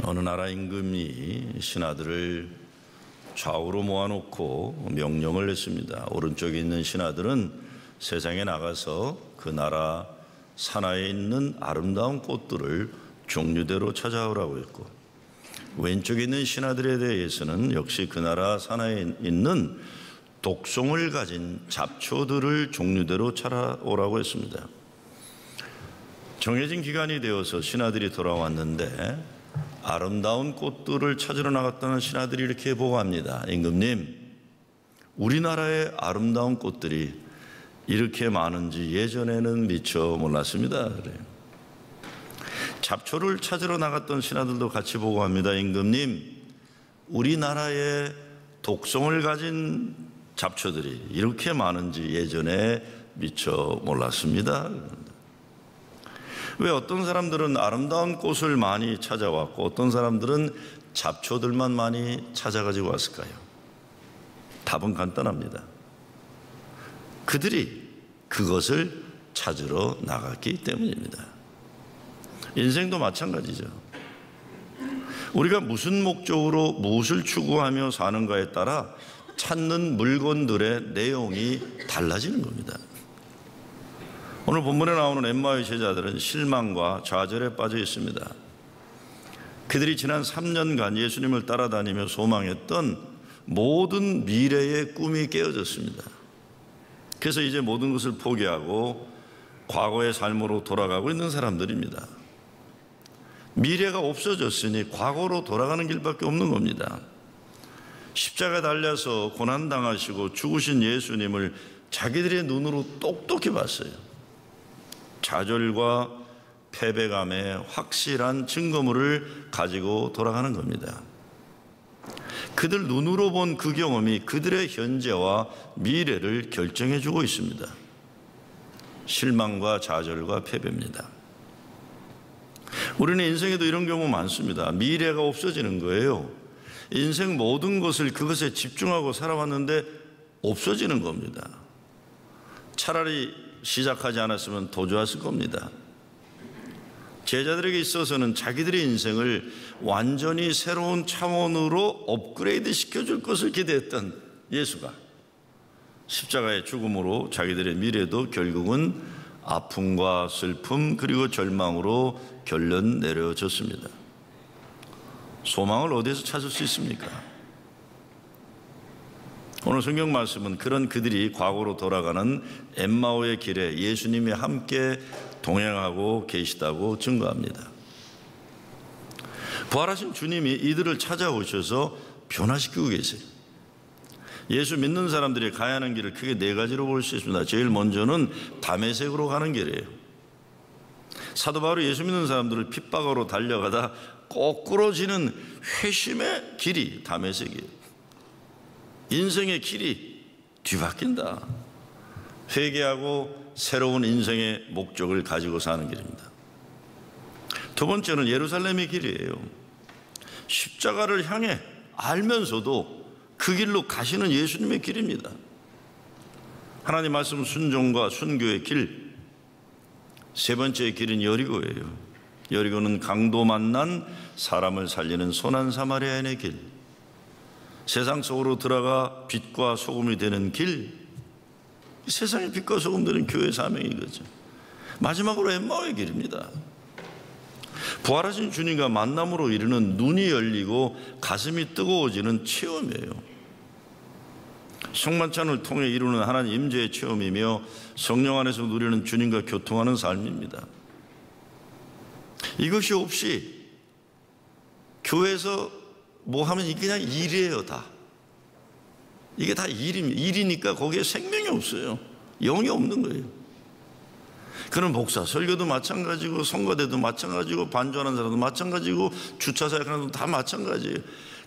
어느 나라 임금이 신하들을 좌우로 모아놓고 명령을 했습니다. 오른쪽에 있는 신하들은 세상에 나가서 그 나라 산하에 있는 아름다운 꽃들을 종류대로 찾아오라고 했고, 왼쪽에 있는 신하들에 대해서는 역시 그 나라 산하에 있는 독성을 가진 잡초들을 종류대로 찾아오라고 했습니다. 정해진 기간이 되어서 신하들이 돌아왔는데 아름다운 꽃들을 찾으러 나갔다는 신하들이 이렇게 보고합니다. 임금님, 우리나라의 아름다운 꽃들이 이렇게 많은지 예전에는 미처 몰랐습니다. 그래요. 잡초를 찾으러 나갔던 신하들도 같이 보고합니다. 임금님, 우리나라의 독성을 가진 잡초들이 이렇게 많은지 예전에 미처 몰랐습니다. 왜 어떤 사람들은 아름다운 꽃을 많이 찾아왔고 어떤 사람들은 잡초들만 많이 찾아가지고 왔을까요? 답은 간단합니다. 그들이 그것을 찾으러 나갔기 때문입니다. 인생도 마찬가지죠. 우리가 무슨 목적으로 무엇을 추구하며 사는가에 따라 찾는 물건들의 내용이 달라지는 겁니다. 오늘 본문에 나오는 엠마오의 제자들은 실망과 좌절에 빠져 있습니다. 그들이 지난 3년간 예수님을 따라다니며 소망했던 모든 미래의 꿈이 깨어졌습니다. 그래서 이제 모든 것을 포기하고 과거의 삶으로 돌아가고 있는 사람들입니다. 미래가 없어졌으니 과거로 돌아가는 길밖에 없는 겁니다. 십자가에 달려서 고난당하시고 죽으신 예수님을 자기들의 눈으로 똑똑히 봤어요. 좌절과 패배감의 확실한 증거물을 가지고 돌아가는 겁니다. 그들 눈으로 본 그 경험이 그들의 현재와 미래를 결정해 주고 있습니다. 실망과 좌절과 패배입니다. 우리는 인생에도 이런 경우 많습니다. 미래가 없어지는 거예요. 인생 모든 것을 그것에 집중하고 살아왔는데 없어지는 겁니다. 차라리 시작하지 않았으면 더 좋았을 겁니다. 제자들에게 있어서는 자기들의 인생을 완전히 새로운 차원으로 업그레이드 시켜줄 것을 기대했던 예수가 십자가의 죽음으로 자기들의 미래도 결국은 아픔과 슬픔 그리고 절망으로 결론 내려졌습니다. 소망을 어디에서 찾을 수 있습니까? 오늘 성경 말씀은 그런 그들이 과거로 돌아가는 엠마오의 길에 예수님이 함께 동행하고 계시다고 증거합니다. 부활하신 주님이 이들을 찾아오셔서 변화시키고 계세요. 예수 믿는 사람들이 가야 하는 길을 크게 네 가지로 볼 수 있습니다. 제일 먼저는 다메섹으로 가는 길이에요. 사도 바울이 예수 믿는 사람들을 핍박으로 달려가다 거꾸로지는 회심의 길이 다메섹이에요. 인생의 길이 뒤바뀐다. 회개하고 새로운 인생의 목적을 가지고 사는 길입니다. 두 번째는 예루살렘의 길이에요. 십자가를 향해 알면서도 그 길로 가시는 예수님의 길입니다. 하나님 말씀 순종과 순교의 길. 세 번째의 길은 여리고예요. 여리고는 강도 만난 사람을 살리는 선한 사마리아인의 길. 세상 속으로 들어가 빛과 소금이 되는 길. 세상의 빛과 소금 되는 교회 사명이 이거죠. 마지막으로 엠마오의 길입니다. 부활하신 주님과 만남으로 이르는 눈이 열리고 가슴이 뜨거워지는 체험이에요. 성만찬을 통해 이루는 하나님 임재의 체험이며 성령 안에서 누리는 주님과 교통하는 삶입니다. 이것이 없이 교회에서 뭐 하면 이게 그냥 일이에요. 다 이게 다 일입니다. 일이니까 거기에 생명이 없어요. 영이 없는 거예요. 그런 목사, 설교도 마찬가지고 성가대도 마찬가지고 반주하는 사람도 마찬가지고 주차 사역하는 사람도 다 마찬가지예요.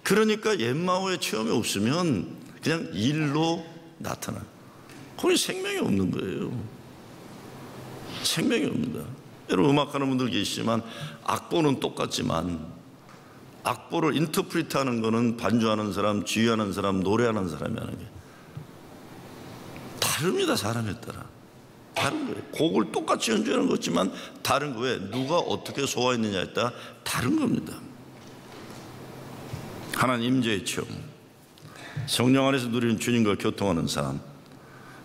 그러니까 엠마오의 체험이 없으면 그냥 일로 나타나요. 거기 생명이 없는 거예요. 생명이 없습니다. 여러분 음악하는 분들 계시지만 악보는 똑같지만 악보를 인터프리트하는 거는 반주하는 사람, 지휘하는 사람, 노래하는 사람이 하는 게 다릅니다. 사람에 따라 다른 거예요. 곡을 똑같이 연주하는 것 같지만 다른 거예요. 누가 어떻게 소화했느냐에 따라 다른 겁니다. 하나님 임재의 체험, 성령 안에서 누리는 주님과 교통하는 삶,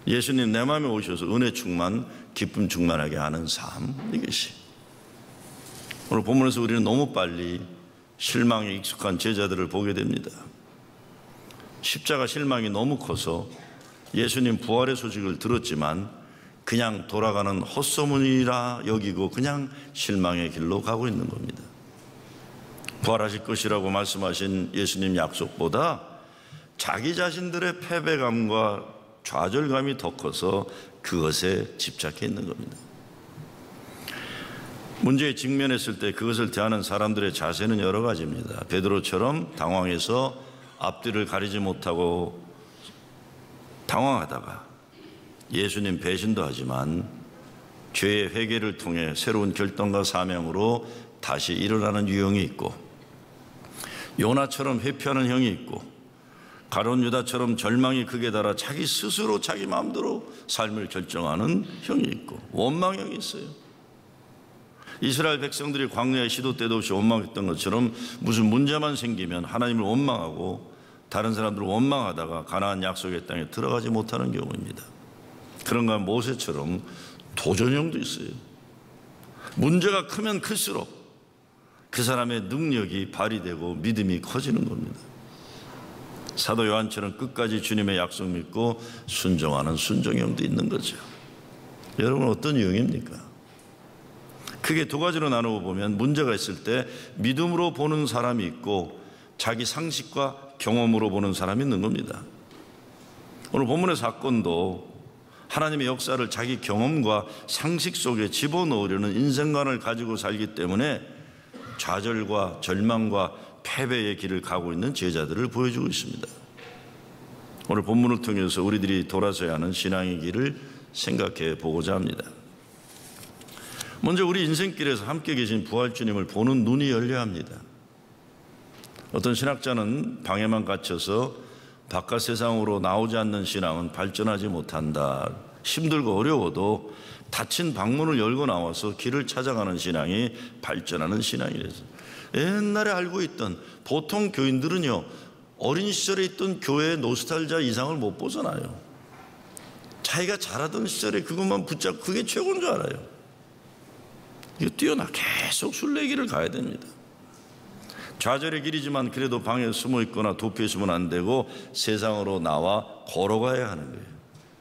예수님 내 마음에 오셔서 은혜 충만, 기쁨 충만하게 하는 삶, 이것이 오늘 본문에서 우리는 너무 빨리 실망에 익숙한 제자들을 보게 됩니다. 십자가 실망이 너무 커서 예수님 부활의 소식을 들었지만 그냥 돌아가는 헛소문이라 여기고 그냥 실망의 길로 가고 있는 겁니다. 부활하실 것이라고 말씀하신 예수님 약속보다 자기 자신들의 패배감과 좌절감이 더 커서 그것에 집착해 있는 겁니다. 문제에 직면했을 때 그것을 대하는 사람들의 자세는 여러 가지입니다. 베드로처럼 당황해서 앞뒤를 가리지 못하고 당황하다가 예수님 배신도 하지만 죄의 회개를 통해 새로운 결단과 사명으로 다시 일어나는 유형이 있고, 요나처럼 회피하는 형이 있고, 가룟 유다처럼 절망이 극에 달아 자기 스스로 자기 마음대로 삶을 결정하는 형이 있고, 원망형이 있어요. 이스라엘 백성들이 광야에 시도 때도 없이 원망했던 것처럼 무슨 문제만 생기면 하나님을 원망하고 다른 사람들을 원망하다가 가나안 약속의 땅에 들어가지 못하는 경우입니다. 그런가 모세처럼 도전형도 있어요. 문제가 크면 클수록 그 사람의 능력이 발휘되고 믿음이 커지는 겁니다. 사도 요한처럼 끝까지 주님의 약속 믿고 순종하는 순종형도 있는 거죠. 여러분 어떤 유형입니까? 크게 두 가지로 나누어 보면 문제가 있을 때 믿음으로 보는 사람이 있고 자기 상식과 경험으로 보는 사람이 있는 겁니다. 오늘 본문의 사건도 하나님의 역사를 자기 경험과 상식 속에 집어넣으려는 인생관을 가지고 살기 때문에 좌절과 절망과 패배의 길을 가고 있는 제자들을 보여주고 있습니다. 오늘 본문을 통해서 우리들이 돌아서야 하는 신앙의 길을 생각해 보고자 합니다. 먼저 우리 인생길에서 함께 계신 부활주님을 보는 눈이 열려야 합니다. 어떤 신학자는 방에만 갇혀서 바깥 세상으로 나오지 않는 신앙은 발전하지 못한다. 힘들고 어려워도 닫힌 방문을 열고 나와서 길을 찾아가는 신앙이 발전하는 신앙이래서, 옛날에 알고 있던 보통 교인들은요, 어린 시절에 있던 교회의 노스탈자 이상을 못 보잖아요. 자기가 자라던 시절에 그것만 붙잡고 그게 최고인 줄 알아요. 이거 뛰어나 계속 순례길을 가야 됩니다. 좌절의 길이지만 그래도 방에 숨어 있거나 도피해 있으면 안 되고 세상으로 나와 걸어가야 하는 거예요.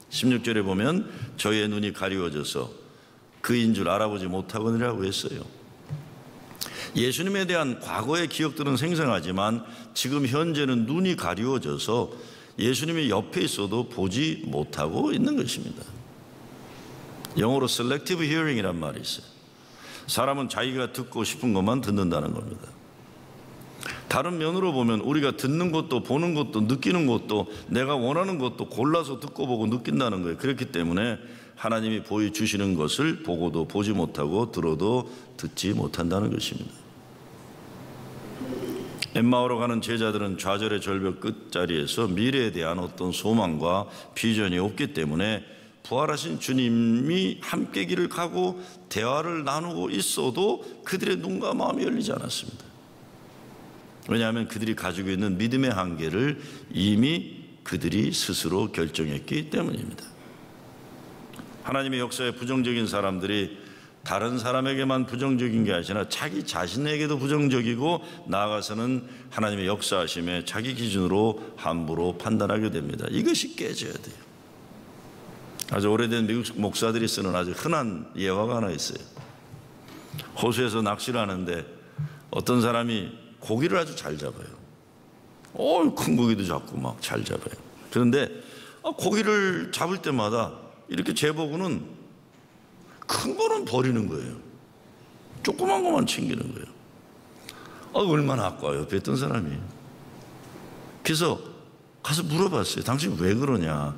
16절에 보면 저희의 눈이 가리워져서 그인 줄 알아보지 못하거니라고 했어요. 예수님에 대한 과거의 기억들은 생생하지만 지금 현재는 눈이 가리워져서 예수님이 옆에 있어도 보지 못하고 있는 것입니다. 영어로 selective hearing이란 말이 있어요. 사람은 자기가 듣고 싶은 것만 듣는다는 겁니다. 다른 면으로 보면 우리가 듣는 것도 보는 것도 느끼는 것도 내가 원하는 것도 골라서 듣고 보고 느낀다는 거예요. 그렇기 때문에 하나님이 보여주시는 것을 보고도 보지 못하고 들어도 듣지 못한다는 것입니다. 엠마오로 가는 제자들은 좌절의 절벽 끝자리에서 미래에 대한 어떤 소망과 비전이 없기 때문에 부활하신 주님이 함께 길을 가고 대화를 나누고 있어도 그들의 눈과 마음이 열리지 않았습니다. 왜냐하면 그들이 가지고 있는 믿음의 한계를 이미 그들이 스스로 결정했기 때문입니다. 하나님의 역사에 부정적인 사람들이 다른 사람에게만 부정적인 게 아니라 자기 자신에게도 부정적이고 나아가서는 하나님의 역사하심에 자기 기준으로 함부로 판단하게 됩니다. 이것이 깨져야 돼요. 아주 오래된 미국 목사들이 쓰는 아주 흔한 예화가 하나 있어요. 호수에서 낚시를 하는데 어떤 사람이 고기를 아주 잘 잡아요. 큰 고기도 잡고 막 잘 잡아요. 그런데 고기를 잡을 때마다 이렇게 재보고는 큰 거는 버리는 거예요. 조그만 것만 챙기는 거예요. 얼마나 아까워요, 옆에 있던 사람이. 그래서 가서 물어봤어요. 당신 왜 그러냐?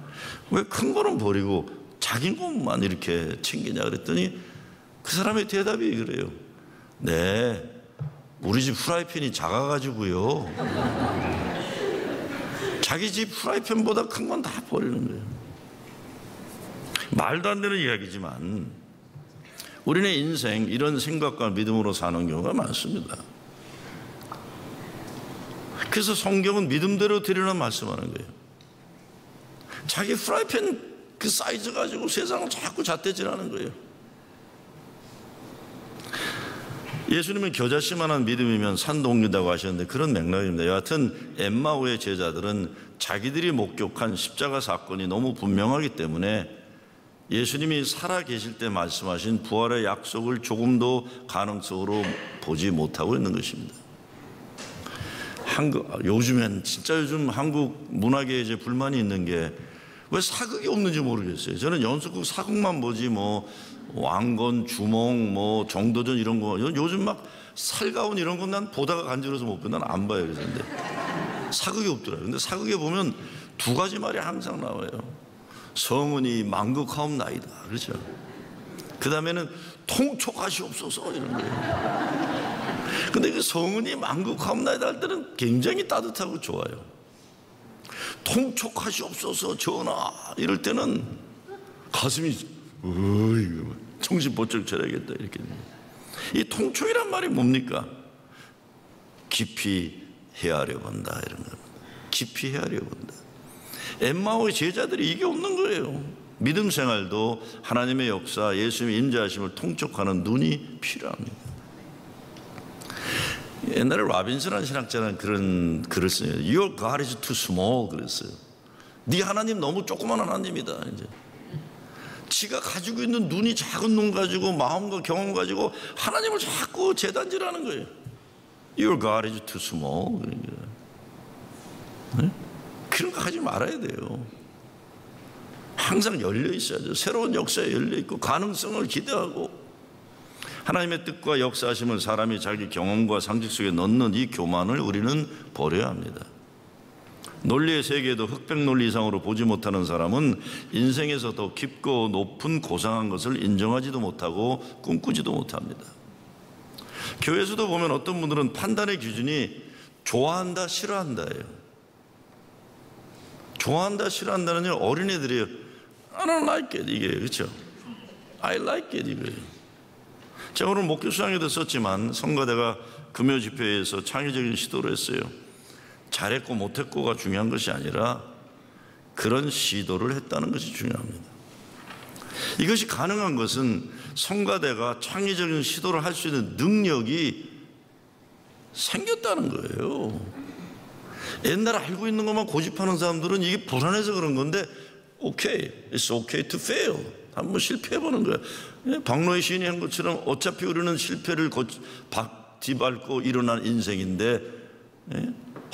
왜 큰 거는 버리고 작은 것만 이렇게 챙기냐? 그랬더니 그 사람의 대답이 그래요. 네, 우리 집 프라이팬이 작아가지고요. 자기 집 프라이팬보다 큰 건 다 버리는 거예요. 말도 안 되는 이야기지만 우리는 인생 이런 생각과 믿음으로 사는 경우가 많습니다. 그래서 성경은 믿음대로 드리라는 말씀하는 거예요. 자기 프라이팬 그 사이즈 가지고 세상을 자꾸 잣대질하는 거예요. 예수님은 겨자씨만한 믿음이면 산도 옮긴다고 하셨는데 그런 맥락입니다. 여하튼 엠마오의 제자들은 자기들이 목격한 십자가 사건이 너무 분명하기 때문에 예수님이 살아계실 때 말씀하신 부활의 약속을 조금도 가능성으로 보지 못하고 있는 것입니다. 요즘엔 진짜 요즘 한국 문화계에 이제 불만이 있는 게 왜 사극이 없는지 모르겠어요. 저는 연속극 사극만 보지 뭐 왕건, 주몽, 뭐 정도전 이런 거 요즘 막 살가운 이런 건 난 보다가 간지러워서 못 봐. 난 안 봐요. 그래서 근데 사극이 없더라고요. 근데 사극에 보면 두 가지 말이 항상 나와요. 성은이 만극하옵나이다. 그렇죠? 그 다음에는 통촉하시옵소서 이런 거예요. 근데 그 성은이 만극하옵나이다 할 때는 굉장히 따뜻하고 좋아요. 통촉하시옵소서 전하 이럴 때는 가슴이 정신 번쩍 차려야겠다 이렇게. 이 통촉이란 말이 뭡니까? 깊이 헤아려 본다 이런 겁니다. 깊이 헤아려 본다. 엠마오의 제자들이 이게 없는 거예요. 믿음 생활도 하나님의 역사, 예수님의 임재하심을 통촉하는 눈이 필요합니다. 옛날에 라빈스라는 신학자는 그런 글을 써요. Your God is too small 그랬어요. 네 하나님 너무 조그만 하나님이다. 이제 지가 가지고 있는 눈이 작은 눈 가지고 마음과 경험 가지고 하나님을 자꾸 재단질하는 거예요. Your God is too small. 네? 그런 거 하지 말아야 돼요. 항상 열려 있어야죠. 새로운 역사에 열려 있고 가능성을 기대하고 하나님의 뜻과 역사하심을 사람이 자기 경험과 상식 속에 넣는 이 교만을 우리는 버려야 합니다. 논리의 세계에도 흑백 논리 이상으로 보지 못하는 사람은 인생에서 더 깊고 높은 고상한 것을 인정하지도 못하고 꿈꾸지도 못합니다. 교회에서도 보면 어떤 분들은 판단의 기준이 좋아한다 싫어한다예요. 좋아한다 싫어한다는 어린애들이에요. I don't like it 이게 그렇죠? I like it 이거예요. 제가 오늘 목교 수양에도 썼지만 성가대가 금요 집회에서 창의적인 시도를 했어요. 잘했고 못했고가 중요한 것이 아니라 그런 시도를 했다는 것이 중요합니다. 이것이 가능한 것은 성가대가 창의적인 시도를 할 수 있는 능력이 생겼다는 거예요. 옛날에 알고 있는 것만 고집하는 사람들은 이게 불안해서 그런 건데 오케이, it's okay to fail. 한번 실패해보는 거예요. 박노해 시인이 한 것처럼 어차피 우리는 실패를 뒤밟고 일어난 인생인데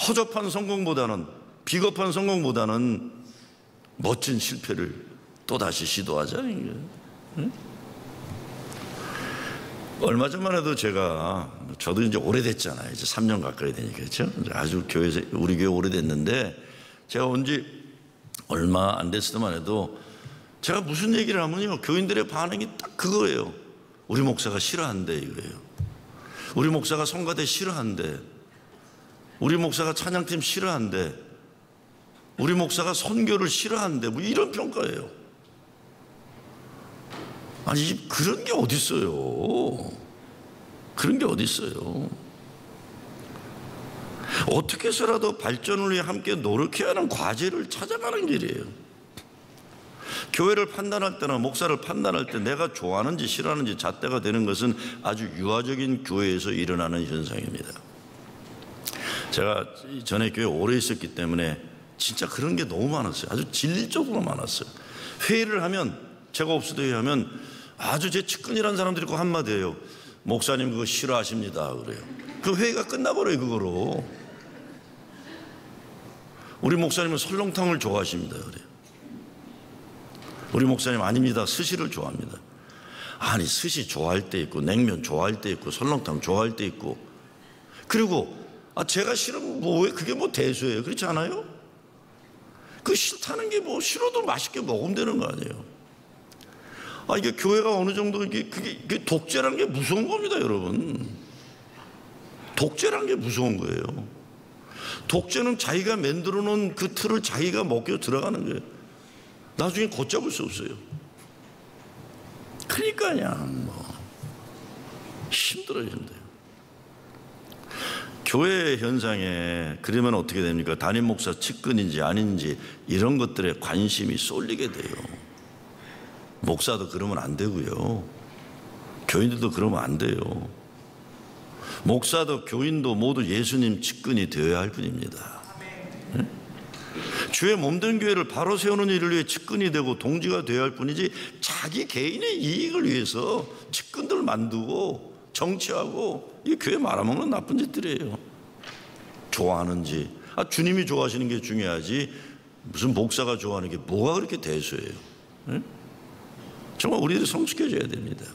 허접한 성공보다는 비겁한 성공보다는 멋진 실패를 또다시 시도하자. 얼마 전만 해도 저도 이제 오래됐잖아요. 이제 3년 가까이 되니까 그렇죠? 아주 교회에서 우리 교회 오래됐는데 제가 온 지 얼마 안 됐을 때만 해도 제가 무슨 얘기를 하면요 교인들의 반응이 딱 그거예요. 우리 목사가 싫어한대 이거예요. 우리 목사가 성가대 싫어한대. 우리 목사가 찬양팀 싫어한대. 우리 목사가 선교를 싫어한대. 뭐 이런 평가예요. 아니 그런 게 어디 있어요. 그런 게 어디 있어요. 어떻게 해서라도 발전을 위해 함께 노력해야 하는 과제를 찾아가는 길이에요. 교회를 판단할 때나 목사를 판단할 때 내가 좋아하는지 싫어하는지 잣대가 되는 것은 아주 유아적인 교회에서 일어나는 현상입니다. 제가 전에 교회 오래 있었기 때문에 진짜 그런 게 너무 많았어요. 아주 진리적으로 많았어요. 회의를 하면 제가 없어도 회의하면 아주 제 측근이라는 사람들이 꼭 한마디예요. 목사님 그거 싫어하십니다 그래요. 그 회의가 끝나버려요. 그거로 우리 목사님은 설렁탕을 좋아하십니다 그래요. 우리 목사님 아닙니다. 스시를 좋아합니다. 아니 스시 좋아할 때 있고 냉면 좋아할 때 있고 설렁탕 좋아할 때 있고 그리고 제가 싫으면 뭐예요? 그게 뭐 대수예요. 그렇지 않아요? 그 싫다는 게 뭐 싫어도 맛있게 먹으면 되는 거 아니에요. 이게 교회가 어느 정도 그게 독재라는 게 무서운 겁니다 여러분. 독재라는 게 무서운 거예요. 독재는 자기가 만들어 놓은 그 틀을 자기가 먹겨 들어가는 거예요. 나중에 걷잡을 수 없어요. 그러니까 그냥 힘들어요. 교회 현상에 그러면 어떻게 됩니까? 담임 목사 측근인지 아닌지 이런 것들에 관심이 쏠리게 돼요. 목사도 그러면 안 되고요. 교인들도 그러면 안 돼요. 목사도 교인도 모두 예수님 측근이 되어야 할 뿐입니다. 네? 주의 몸된 교회를 바로 세우는 일을 위해 측근이 되고 동지가 되어야 할 뿐이지 자기 개인의 이익을 위해서 측근들을 만들고 정치하고 이 교회 말아먹는 나쁜 짓들이에요. 좋아하는지 주님이 좋아하시는 게 중요하지 무슨 목사가 좋아하는 게 뭐가 그렇게 대수예요. 네? 정말 우리들이 성숙해져야 됩니다.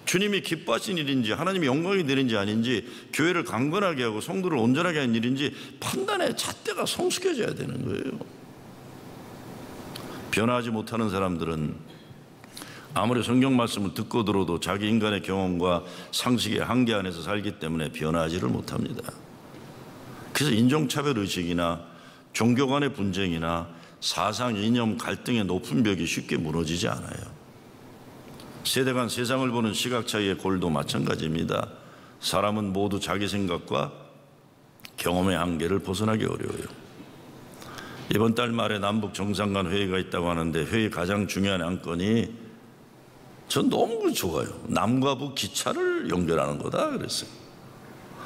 주님이 기뻐하신 일인지 하나님의 영광이 되는지 아닌지 교회를 강건하게 하고 성도를 온전하게 하는 일인지 판단의 잣대가 성숙해져야 되는 거예요. 변화하지 못하는 사람들은 아무리 성경 말씀을 듣고 들어도 자기 인간의 경험과 상식의 한계 안에서 살기 때문에 변화하지를 못합니다. 그래서 인종차별 의식이나 종교 간의 분쟁이나 사상 이념 갈등의 높은 벽이 쉽게 무너지지 않아요. 세대 간 세상을 보는 시각 차이의 골도 마찬가지입니다. 사람은 모두 자기 생각과 경험의 한계를 벗어나기 어려워요. 이번 달 말에 남북 정상간 회의가 있다고 하는데 회의 가장 중요한 안건이 전 너무 좋아요. 남과 북 기차를 연결하는 거다 그랬어요.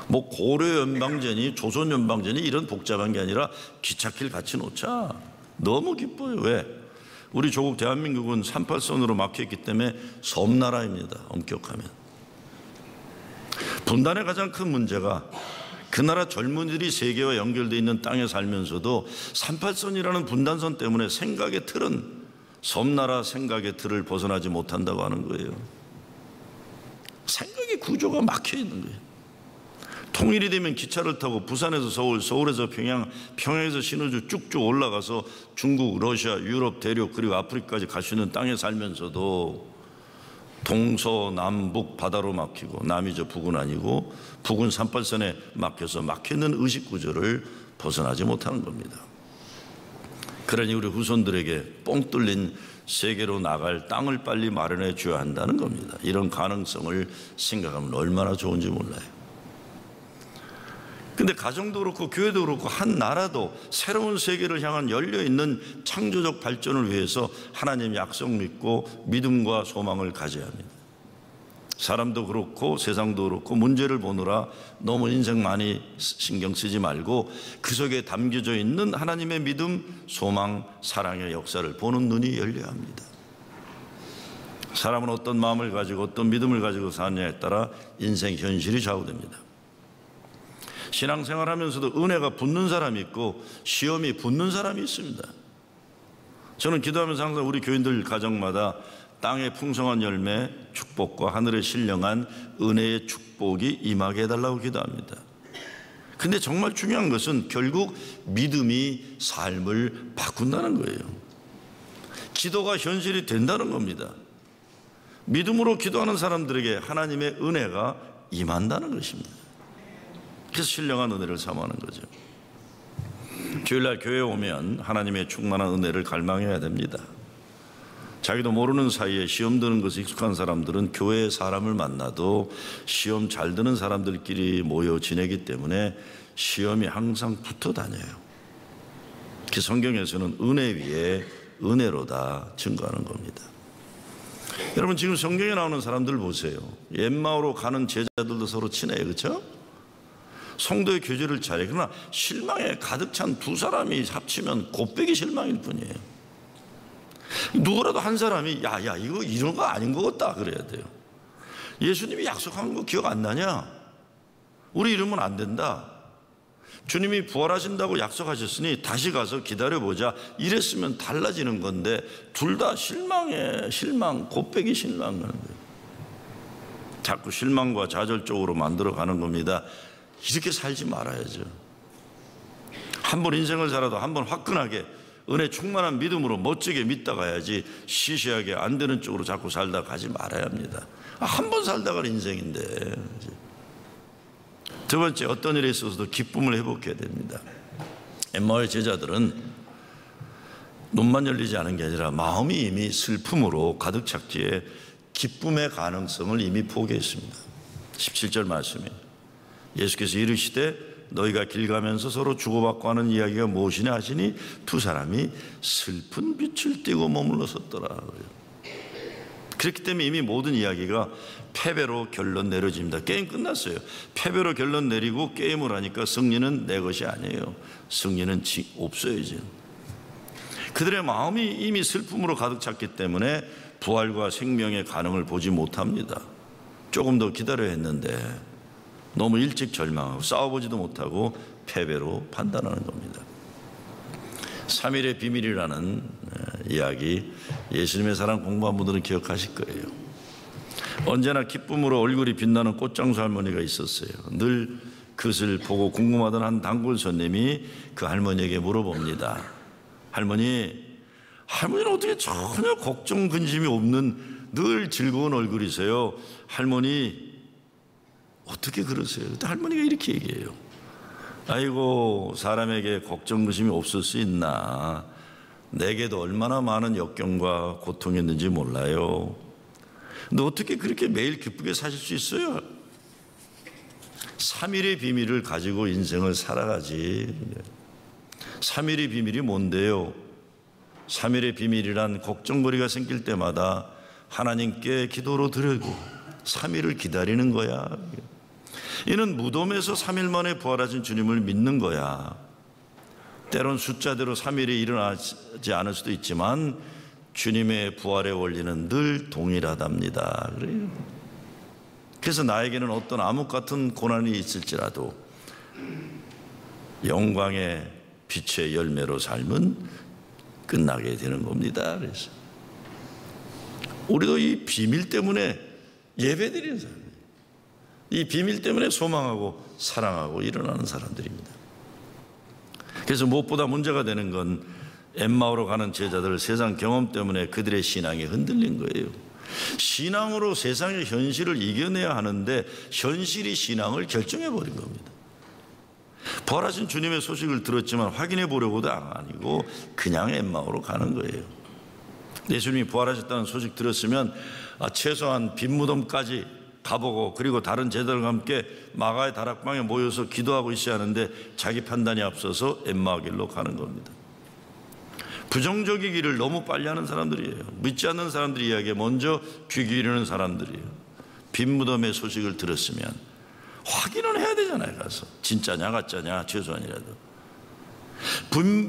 뭐 고려 연방제니 조선 연방제니 이런 복잡한 게 아니라 기찻길 같이 놓자. 너무 기뻐요. 왜? 우리 조국 대한민국은 38선으로 막혀있기 때문에 섬나라입니다. 엄격하면. 분단의 가장 큰 문제가 그 나라 젊은이들이 세계와 연결되어 있는 땅에 살면서도 38선이라는 분단선 때문에 생각의 틀은 섬나라 생각의 틀을 벗어나지 못한다고 하는 거예요. 생각의 구조가 막혀 있는 거예요. 통일이 되면 기차를 타고 부산에서 서울, 서울에서 평양, 평양에서 신의주 쭉쭉 올라가서 중국, 러시아, 유럽, 대륙 그리고 아프리카까지 갈 수 있는 땅에 살면서도 동서남북 바다로 막히고 남이죠 북은 아니고 북은 38선에 막혀서 막혀있는 의식구조를 벗어나지 못하는 겁니다. 그러니 우리 후손들에게 뻥 뚫린 세계로 나갈 땅을 빨리 마련해 줘야 한다는 겁니다. 이런 가능성을 생각하면 얼마나 좋은지 몰라요. 근데 가정도 그렇고 교회도 그렇고 한 나라도 새로운 세계를 향한 열려있는 창조적 발전을 위해서 하나님 약속 믿고 믿음과 소망을 가져야 합니다. 사람도 그렇고 세상도 그렇고 문제를 보느라 너무 인생 많이 신경 쓰지 말고 그 속에 담겨져 있는 하나님의 믿음, 소망, 사랑의 역사를 보는 눈이 열려야 합니다. 사람은 어떤 마음을 가지고 어떤 믿음을 가지고 사느냐에 따라 인생 현실이 좌우됩니다. 신앙생활 하면서도 은혜가 붙는 사람이 있고 시험이 붙는 사람이 있습니다. 저는 기도하면서 항상 우리 교인들 가정마다 땅의 풍성한 열매, 축복과 하늘의 신령한 은혜의 축복이 임하게 해달라고 기도합니다. 근데 정말 중요한 것은 결국 믿음이 삶을 바꾼다는 거예요. 기도가 현실이 된다는 겁니다. 믿음으로 기도하는 사람들에게 하나님의 은혜가 임한다는 것입니다. 그래서 신령한 은혜를 사모하는 거죠. 주일날 교회에 오면 하나님의 충만한 은혜를 갈망해야 됩니다. 자기도 모르는 사이에 시험 드는 것에 익숙한 사람들은 교회에 사람을 만나도 시험 잘 드는 사람들끼리 모여 지내기 때문에 시험이 항상 붙어 다녀요. 그 성경에서는 은혜 위에 은혜로다 증거하는 겁니다. 여러분 지금 성경에 나오는 사람들 보세요. 엠마오로 가는 제자들도 서로 친해요. 그렇죠? 성도의 교제를 잘해. 그러나 실망에 가득 찬 두 사람이 합치면 곱빼기 실망일 뿐이에요. 누구라도 한 사람이 야 이거 이런 거 아닌 것 같다 그래야 돼요. 예수님이 약속한 거 기억 안 나냐? 우리 이러면 안 된다. 주님이 부활하신다고 약속하셨으니 다시 가서 기다려보자 이랬으면 달라지는 건데 둘 다 실망에 실망, 곱빼기 실망하는 거예요. 자꾸 실망과 좌절 쪽으로 만들어가는 겁니다. 이렇게 살지 말아야죠. 한 번 인생을 살아도 한 번 화끈하게 은혜 충만한 믿음으로 멋지게 믿다 가야지 시시하게 안 되는 쪽으로 자꾸 살다 가지 말아야 합니다. 한 번 살다가 인생인데. 두 번째, 어떤 일에 있어서도 기쁨을 회복해야 됩니다. 엠마오의 제자들은 눈만 열리지 않은 게 아니라 마음이 이미 슬픔으로 가득 찼기에 기쁨의 가능성을 이미 포기했습니다. 17절 말씀에 예수께서 이르시되 너희가 길 가면서 서로 주고받고 하는 이야기가 무엇이냐 하시니 두 사람이 슬픈 빛을 띠고 머물러 섰더라. 그렇기 때문에 이미 모든 이야기가 패배로 결론 내려집니다. 게임 끝났어요. 패배로 결론 내리고 게임을 하니까 승리는 내 것이 아니에요. 승리는 없어요. 이제 그들의 마음이 이미 슬픔으로 가득 찼기 때문에 부활과 생명의 가능을 보지 못합니다. 조금 더 기다려야 했는데 너무 일찍 절망하고 싸워보지도 못하고 패배로 판단하는 겁니다. 3일의 비밀이라는 이야기, 예수님의 사랑 공부한 분들은 기억하실 거예요. 언제나 기쁨으로 얼굴이 빛나는 꽃장수 할머니가 있었어요. 늘 그것을 보고 궁금하던 한 단골 손님이 그 할머니에게 물어봅니다. 할머니는 어떻게 전혀 걱정 근심이 없는 늘 즐거운 얼굴이세요. 할머니 어떻게 그러세요? 그때 할머니가 이렇게 얘기해요. 아이고, 사람에게 걱정 근심이 없을 수 있나. 내게도 얼마나 많은 역경과 고통이 있는지 몰라요. 근데 어떻게 그렇게 매일 기쁘게 사실 수 있어요? 3일의 비밀을 가지고 인생을 살아가지. 3일의 비밀이 뭔데요? 3일의 비밀이란 걱정거리가 생길 때마다 하나님께 기도로 드리고 3일을 기다리는 거야. 이는 무덤에서 3일 만에 부활하신 주님을 믿는 거야. 때론 숫자대로 3일이 일어나지 않을 수도 있지만 주님의 부활의 원리는 늘 동일하답니다. 그래요. 그래서 나에게는 어떤 암흑 같은 고난이 있을지라도 영광의 빛의 열매로 삶은 끝나게 되는 겁니다. 그래서 우리도 이 비밀 때문에 예배드리는 사람이에요. 이 비밀 때문에 소망하고 사랑하고 일어나는 사람들입니다. 그래서 무엇보다 문제가 되는 건 엠마오로 가는 제자들 세상 경험 때문에 그들의 신앙이 흔들린 거예요. 신앙으로 세상의 현실을 이겨내야 하는데 현실이 신앙을 결정해버린 겁니다. 부활하신 주님의 소식을 들었지만 확인해 보려고도 아니고 그냥 엠마오로 가는 거예요. 예수님이 부활하셨다는 소식 들었으면 최소한 빈무덤까지 가보고 그리고 다른 제자들과 함께 마가의 다락방에 모여서 기도하고 있어야 하는데 자기 판단이 앞서서 엠마오 길로 가는 겁니다. 부정적이기를 너무 빨리 하는 사람들이에요. 믿지 않는 사람들 이야기에 먼저 귀 기울이는 사람들이에요. 빈무덤의 소식을 들었으면 확인은 해야 되잖아요. 가서 진짜냐 가짜냐 최소한이라도.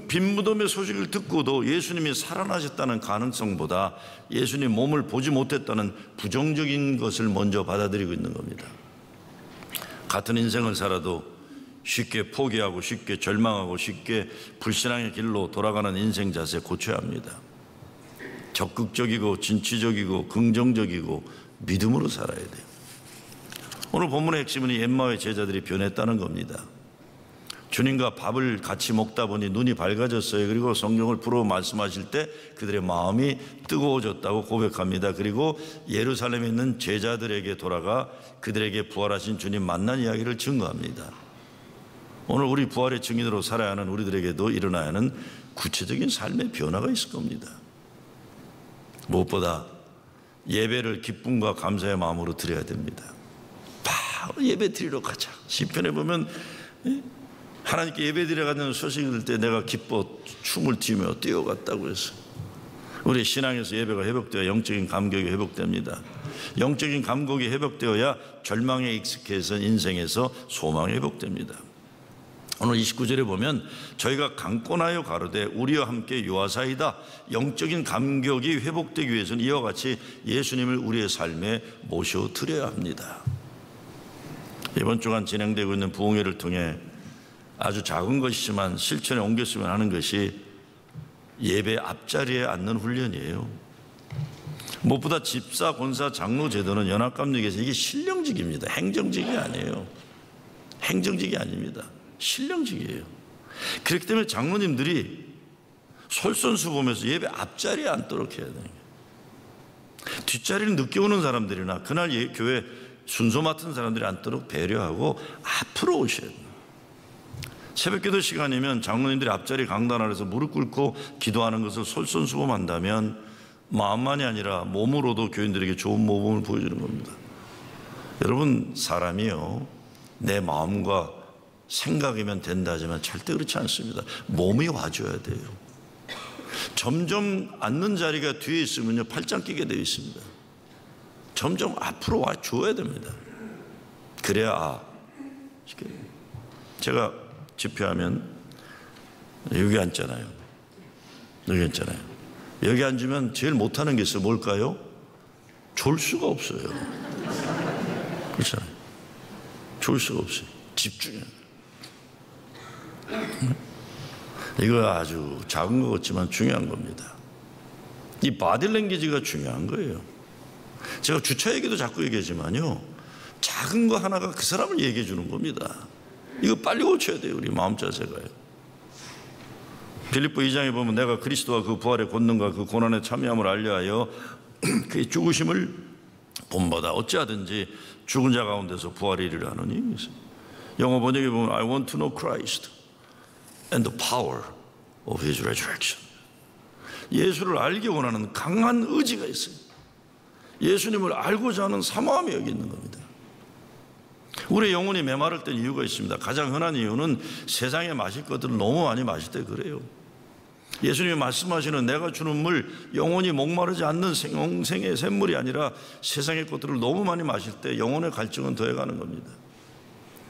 빈무덤의 소식을 듣고도 예수님이 살아나셨다는 가능성보다 예수님 몸을 보지 못했다는 부정적인 것을 먼저 받아들이고 있는 겁니다. 같은 인생을 살아도 쉽게 포기하고 쉽게 절망하고 쉽게 불신앙의 길로 돌아가는 인생 자세 고쳐야 합니다. 적극적이고 진취적이고 긍정적이고 믿음으로 살아야 돼요. 오늘 본문의 핵심은 이 엠마오의 제자들이 변했다는 겁니다. 주님과 밥을 같이 먹다 보니 눈이 밝아졌어요. 그리고 성경을 풀어 말씀하실 때 그들의 마음이 뜨거워졌다고 고백합니다. 그리고 예루살렘에 있는 제자들에게 돌아가 그들에게 부활하신 주님 만난 이야기를 증거합니다. 오늘 우리 부활의 증인으로 살아야 하는 우리들에게도 일어나야 하는 구체적인 삶의 변화가 있을 겁니다. 무엇보다 예배를 기쁨과 감사의 마음으로 드려야 됩니다. 바로 예배 드리러 가자. 시편에 보면 하나님께 예배 드려가는 소식을 들을 때 내가 기뻐 춤을 튀며 뛰어갔다고 해서 우리 신앙에서 예배가 회복되어 영적인 감격이 회복됩니다. 영적인 감격이 회복되어야 절망에 익숙해서 인생에서 소망이 회복됩니다. 오늘 29절에 보면 저희가 강권하여 가로되 우리와 함께 요하사이다. 영적인 감격이 회복되기 위해서는 이와 같이 예수님을 우리의 삶에 모셔드려야 합니다. 이번 주간 진행되고 있는 부흥회를 통해 아주 작은 것이지만 실천에 옮겼으면 하는 것이 예배 앞자리에 앉는 훈련이에요. 무엇보다 집사, 권사, 장로 제도는 연합감리교에서 이게 신령직입니다. 행정직이 아니에요. 행정직이 아닙니다. 신령직이에요. 그렇기 때문에 장로님들이 솔선수범해서 예배 앞자리에 앉도록 해야 돼요. 뒷자리는 늦게 오는 사람들이나 그날 교회 순서 맡은 사람들이 앉도록 배려하고 앞으로 오셔야 돼요. 새벽기도 시간이면 장로님들이 앞자리 강단 아래서 무릎 꿇고 기도하는 것을 솔선수범한다면 마음만이 아니라 몸으로도 교인들에게 좋은 모범을 보여주는 겁니다. 여러분, 사람이요 내 마음과 생각이면 된다 하지만 절대 그렇지 않습니다. 몸이 와줘야 돼요. 점점 앉는 자리가 뒤에 있으면요, 팔짱 끼게 되어 있습니다. 점점 앞으로 와줘야 됩니다. 그래야 제가 집회하면 여기 앉잖아요. 여기 앉으면 제일 못하는 게 있어요. 뭘까요? 졸 수가 없어요. 그렇잖아요. 졸 수가 없어요. 집중해요. 이거 아주 작은 것 같지만 중요한 겁니다. 이 바디랭귀지가 중요한 거예요. 제가 주차 얘기도 자꾸 얘기하지만요, 작은 거 하나가 그 사람을 얘기해 주는 겁니다. 이거 빨리 고쳐야 돼요. 우리 마음 자세가요. 빌립보 2장에 보면 내가 그리스도와 그 부활의 권능과 그 고난에 참여함을 알려하여 그의 죽으심을 본보다 어찌하든지 죽은 자 가운데서 부활에 이르려 하노니. 영어 번역에 보면 I want to know Christ and the power of His resurrection. 예수를 알기 원하는 강한 의지가 있어요. 예수님을 알고자 하는 사모함이 여기 있는 겁니다. 우리의 영혼이 메마를 땐 이유가 있습니다. 가장 흔한 이유는 세상에 마실 것들을 너무 많이 마실 때 그래요. 예수님이 말씀하시는 내가 주는 물, 영혼이 목마르지 않는 영생의 샘물이 아니라 세상의 것들을 너무 많이 마실 때 영혼의 갈증은 더해가는 겁니다.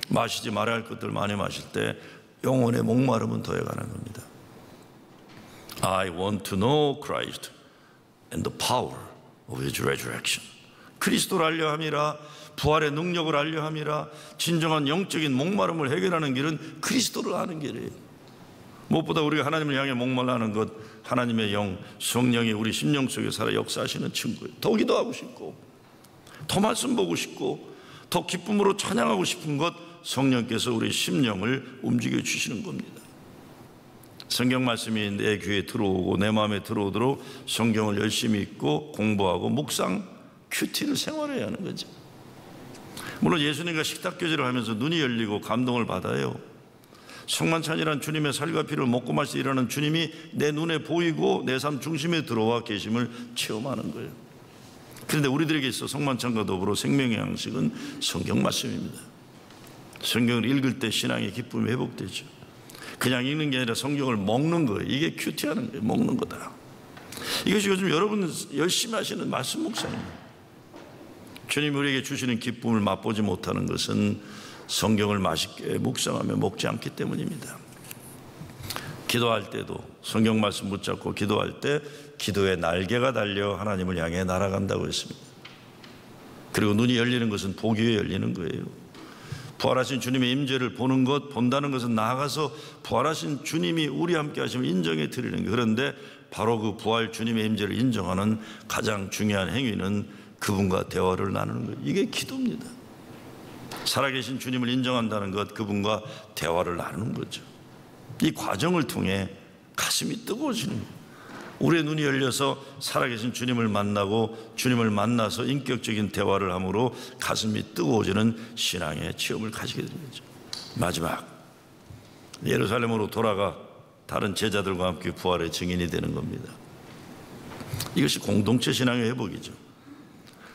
마시지 말아야 할 것들 많이 마실 때 영혼의 목마름은 더해가는 겁니다. I want to know Christ and the power of His resurrection. 그리스도를 알려 함이라, 부활의 능력을 알려 함이라. 진정한 영적인 목마름을 해결하는 길은 그리스도를 아는 길이에요. 무엇보다 우리가 하나님을 향해 목말라 하는 것, 하나님의 영, 성령이 우리 심령 속에 살아 역사하시는 친구예요. 더 기도하고 싶고, 더 말씀 보고 싶고, 더 기쁨으로 찬양하고 싶은 것, 성령께서 우리 심령을 움직여 주시는 겁니다. 성경 말씀이 내 귀에 들어오고 내 마음에 들어오도록 성경을 열심히 읽고 공부하고 묵상, 큐티를 생활해야 하는 거죠. 물론 예수님과 식탁교제를 하면서 눈이 열리고 감동을 받아요. 성만찬이란 주님의 살과 피를 먹고 마시고 일하는 주님이 내 눈에 보이고 내 삶 중심에 들어와 계심을 체험하는 거예요. 그런데 우리들에게 있어 성만찬과 더불어 생명의 양식은 성경 말씀입니다. 성경을 읽을 때 신앙의 기쁨이 회복되죠. 그냥 읽는 게 아니라 성경을 먹는 거예요. 이게 큐티하는 거예요. 먹는 거다. 이것이 요즘 여러분 열심히 하시는 말씀 묵상입니다. 주님이 우리에게 주시는 기쁨을 맛보지 못하는 것은 성경을 맛있게 묵상하며 먹지 않기 때문입니다. 기도할 때도 성경 말씀 붙잡고 기도할 때 기도의 날개가 달려 하나님을 향해 날아간다고 했습니다. 그리고 눈이 열리는 것은 보기 위해 열리는 거예요. 부활하신 주님의 임재를 보는 것, 본다는 것은 나아가서 부활하신 주님이 우리와 함께 하심을 인정해 드리는 거예요. 그런데 바로 그 부활 주님의 임재를 인정하는 가장 중요한 행위는 그분과 대화를 나누는 거예요. 이게 기도입니다. 살아계신 주님을 인정한다는 것, 그분과 대화를 나누는 거죠. 이 과정을 통해 가슴이 뜨거워지는 거예요. 우리의 눈이 열려서 살아계신 주님을 만나고 주님을 만나서 인격적인 대화를 함으로 가슴이 뜨거워지는 신앙의 체험을 가지게 되는 거죠. 마지막, 예루살렘으로 돌아가 다른 제자들과 함께 부활의 증인이 되는 겁니다. 이것이 공동체 신앙의 회복이죠.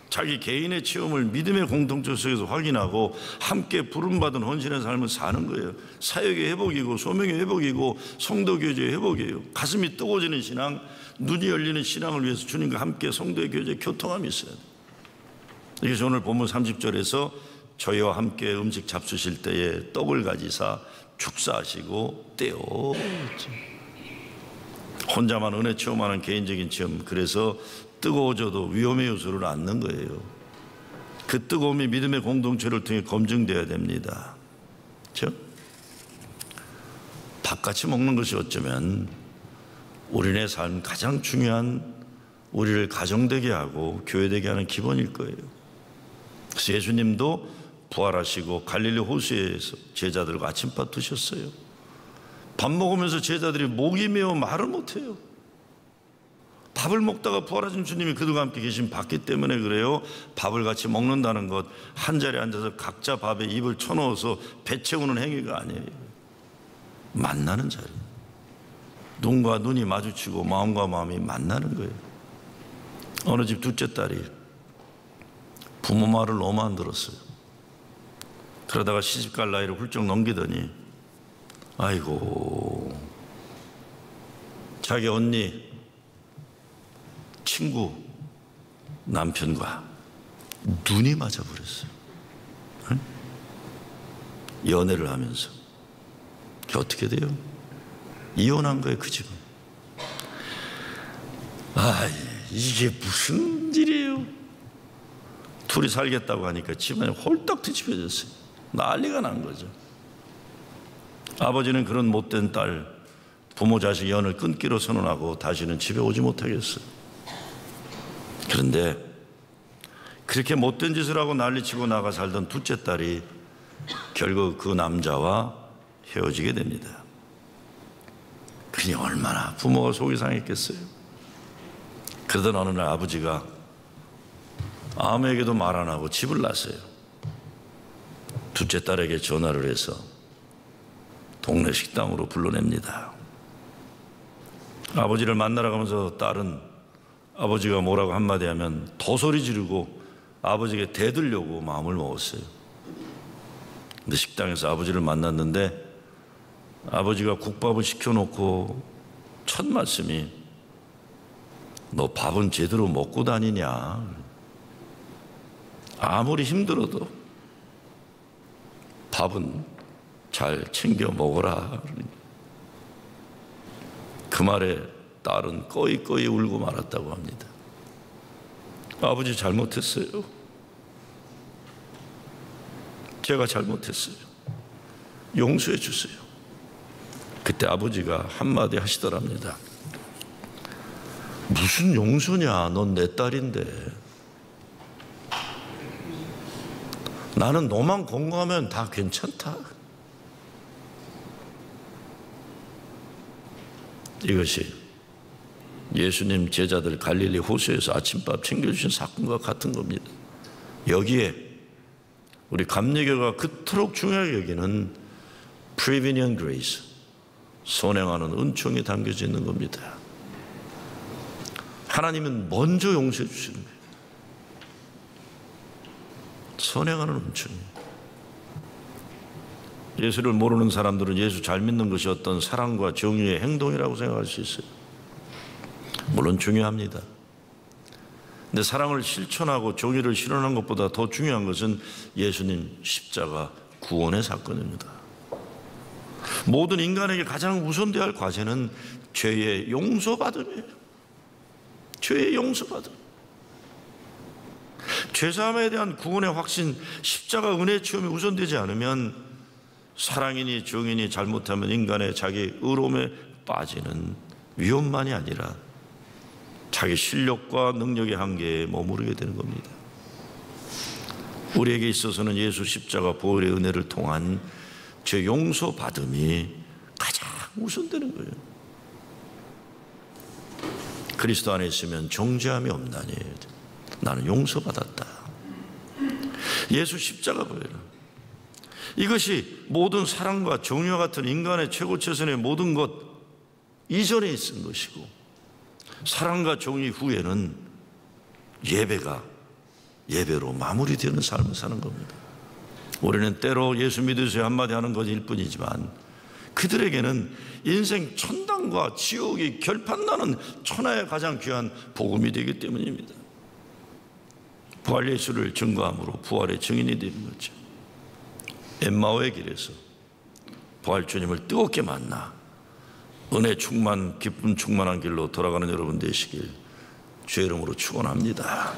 자기 개인의 체험을 믿음의 공동체 속에서 확인하고 함께 부름받은 헌신의 삶을 사는 거예요. 사역의 회복이고 소명의 회복이고 성도교제의 회복이에요. 가슴이 뜨거워지는 신앙, 눈이 열리는 신앙을 위해서 주님과 함께 성도의 교제 교통함이 있어야 돼요. 그래서 오늘 본문 30절에서 저희와 함께 음식 잡수실 때에 떡을 가지사 축사하시고 떼어 혼자만 은혜 체험하는 개인적인 체험. 그래서 뜨거워져도 위험의 요소를 않는 거예요. 그 뜨거움이 믿음의 공동체를 통해 검증되어야 됩니다. 그렇죠? 밥같이 먹는 것이 어쩌면 우리네 삶 가장 중요한, 우리를 가정되게 하고 교회되게 하는 기본일 거예요. 그래서 예수님도 부활하시고 갈릴리 호수에서 제자들과 아침밥 드셨어요. 밥 먹으면서 제자들이 목이 메어 말을 못해요. 밥을 먹다가 부활하신 주님이 그들과 함께 계신 봤기 때문에 그래요. 밥을 같이 먹는다는 것, 한 자리에 앉아서 각자 밥에 입을 쳐넣어서 배 채우는 행위가 아니에요. 만나는 자리, 눈과 눈이 마주치고 마음과 마음이 만나는 거예요. 어느 집 둘째 딸이 부모 말을 너무 안 들었어요. 그러다가 시집갈 나이를 훌쩍 넘기더니 아이고, 자기 언니 친구 남편과 눈이 맞아버렸어요. 응? 연애를 하면서. 어떻게 돼요? 이혼한 거예요, 그 집은. 이게 무슨 일이에요? 둘이 살겠다고 하니까 집안이 홀딱 뒤집어졌어요. 난리가 난 거죠. 아버지는 그런 못된 딸, 부모 자식 연을 끊기로 선언하고 다시는 집에 오지 못하겠어요. 그런데 그렇게 못된 짓을 하고 난리치고 나가 살던 둘째 딸이 결국 그 남자와 헤어지게 됩니다. 그니 얼마나 부모가 속이 상했겠어요. 그러던 어느 날 아버지가 아무에게도 말 안 하고 집을 났어요. 둘째 딸에게 전화를 해서 동네 식당으로 불러냅니다. 아버지를 만나러 가면서 딸은 아버지가 뭐라고 한마디 하면 더 소리 지르고 아버지에게 대들려고 마음을 먹었어요. 근데 식당에서 아버지를 만났는데 아버지가 국밥을 시켜놓고 첫 말씀이 너 밥은 제대로 먹고 다니냐? 아무리 힘들어도 밥은 잘 챙겨 먹어라. 그 말에 딸은 꺼이꺼이 울고 말았다고 합니다. 아버지 잘못했어요. 제가 잘못했어요. 용서해 주세요. 그때 아버지가 한마디 하시더랍니다. 무슨 용서냐? 넌 내 딸인데. 나는 너만 건강하면 다 괜찮다. 이것이 예수님 제자들 갈릴리 호수에서 아침밥 챙겨주신 사건과 같은 겁니다. 여기에 우리 감리교가 그토록 중요하게 여기는 prevenient grace, 선행하는 은총이 담겨져 있는 겁니다. 하나님은 먼저 용서해 주시는 거예요. 선행하는 은총이에요. 예수를 모르는 사람들은 예수 잘 믿는 것이 어떤 사랑과 정의의 행동이라고 생각할 수 있어요. 물론 중요합니다. 근데 사랑을 실천하고 정의를 실현하는 것보다 더 중요한 것은 예수님 십자가 구원의 사건입니다. 모든 인간에게 가장 우선되어야 할 과제는 죄의 용서받음이에요. 죄의 용서받음. 죄사함에 대한 구원의 확신, 십자가 은혜의 체험이 우선되지 않으면 사랑이니 정의니 잘못하면 인간의 자기 의로움에 빠지는 위험만이 아니라 자기 실력과 능력의 한계에 머무르게 되는 겁니다. 우리에게 있어서는 예수 십자가 보혈의 은혜를 통한 죄 용서받음이 가장 우선되는 거예요. 그리스도 안에 있으면 정죄함이 없나니 나는 용서받았다. 예수 십자가 보혈, 이것이 모든 사랑과 정의와 같은 인간의 최고 최선의 모든 것 이전에 있은 것이고, 사랑과 정의 후에는 예배로 마무리되는 삶을 사는 겁니다. 우리는 때로 예수 믿으세요 한마디 하는 것일 뿐이지만 그들에게는 인생 천당과 지옥이 결판나는 천하의 가장 귀한 복음이 되기 때문입니다. 부활 예수를 증거함으로 부활의 증인이 되는 거죠. 엠마오의 길에서 부활 주님을 뜨겁게 만나 은혜 충만, 기쁨 충만한 길로 돌아가는 여러분 되시길 주의 이름으로 축원합니다.